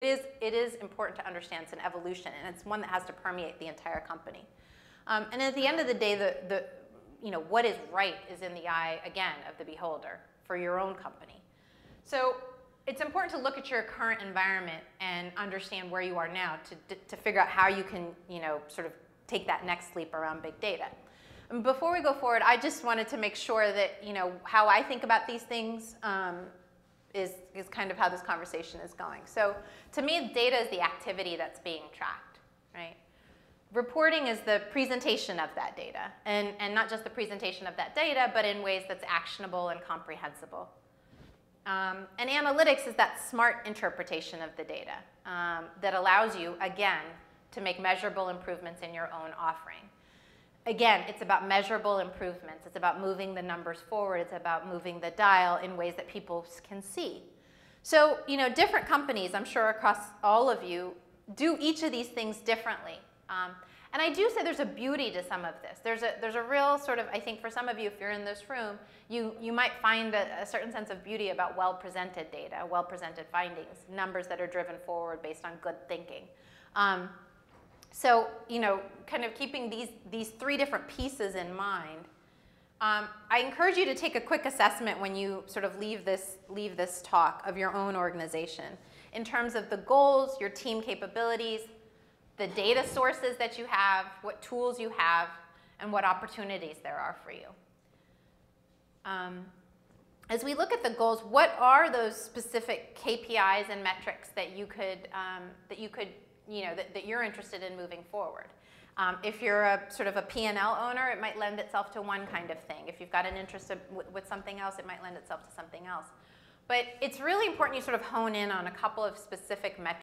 It is important to understand it's an evolution, and it's one that has to permeate the entire company. And at the end of the day, what is right is in the eye, again, of the beholder for your own company. So it's important to look at your current environment and understand where you are now to figure out how you can, sort of take that next leap around big data. And before we go forward, I just wanted to make sure that, how I think about these things is kind of how this conversation is going. So to me, data is the activity that's being tracked, right? Reporting is the presentation of that data, and not just the presentation of that data, but in ways that's actionable and comprehensible. And analytics is that smart interpretation of the data that allows you, again, to make measurable improvements in your own offering. Again, it's about measurable improvements. It's about moving the numbers forward. It's about moving the dial in ways that people can see. So, different companies, I'm sure across all of you, do each of these things differently. And I do say there's a beauty to some of this. There's a real sort of, I think for some of you, if you're in this room, you might find a certain sense of beauty about well-presented data, well-presented findings, numbers that are driven forward based on good thinking. So, kind of keeping these three different pieces in mind, I encourage you to take a quick assessment when you sort of leave this talk of your own organization in terms of the goals, your team capabilities, the data sources that you have, what tools you have, and what opportunities there are for you. As we look at the goals, what are those specific KPIs and metrics that you're interested in moving forward? If you're a sort of a P&L owner, it might lend itself to one kind of thing. If you've got an interest with something else, it might lend itself to something else. But it's really important you sort of hone in on a couple of specific metrics